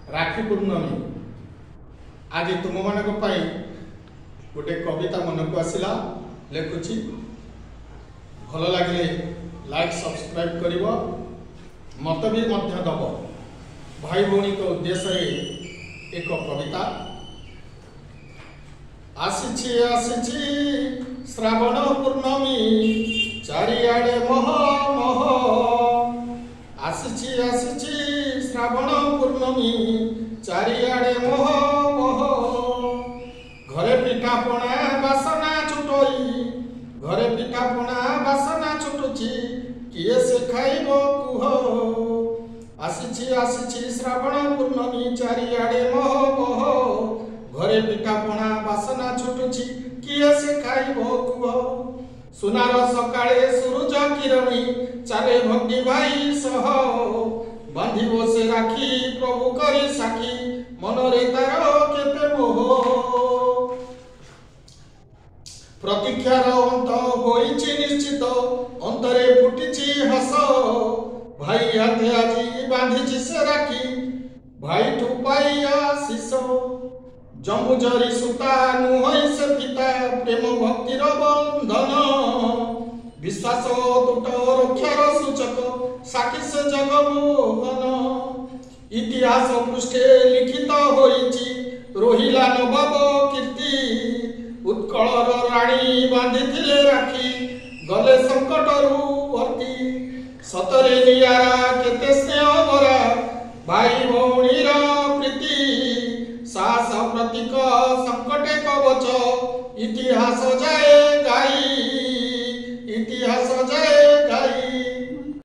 राखी पूर्णमी आज तुम मान गोटे कविता मन को आसला लिखुची भल लगे लाइक सब्सक्राइब कर मत भी दब भाई भौणी को उद्देश्य एक कविता आसी आसी श्रावण पूर्णमी चारिआडे मह मह आसी आसी श्रावण पूर्णमी चारिआडे मह मह घरे पिठा पणा बासना छुटई घरे पिठा पणा बासना छुटुची किए से खाइब कुह आसी आसी श्रावण पूर्णमी चारिआडे मह मह घरे पिठा पणा बासना छुटुची किए से खाइब कुह सुनार सकाळे सूरज किरणी चाले भक्ति भाई सह बांधिब से राखी प्रभु करी साखी मनरे तार केते मोह प्रतीक्षार अंत होइछि निश्चित अंतरे फुटिछि हस भाई हाथे आजी बांधिछि से राखी भाई ठु पाई आशीष जम्बुजरी सूता नुहई से पिता प्रेम भक्तिर बंधन विश्वास टूट रक्षार सूचक साखी से जगमोहन इतिहास पृष्ठे लिखित होइछि रोहिला नवाब कीर्ति उत्कलर राणी बांधिथिले राखी गले संकटरू वर्ती सतरे नियारा केते स्नेह भरा भाई भौणीर प्रीति साहस प्रतीक संकटे कवच इतिहास जाए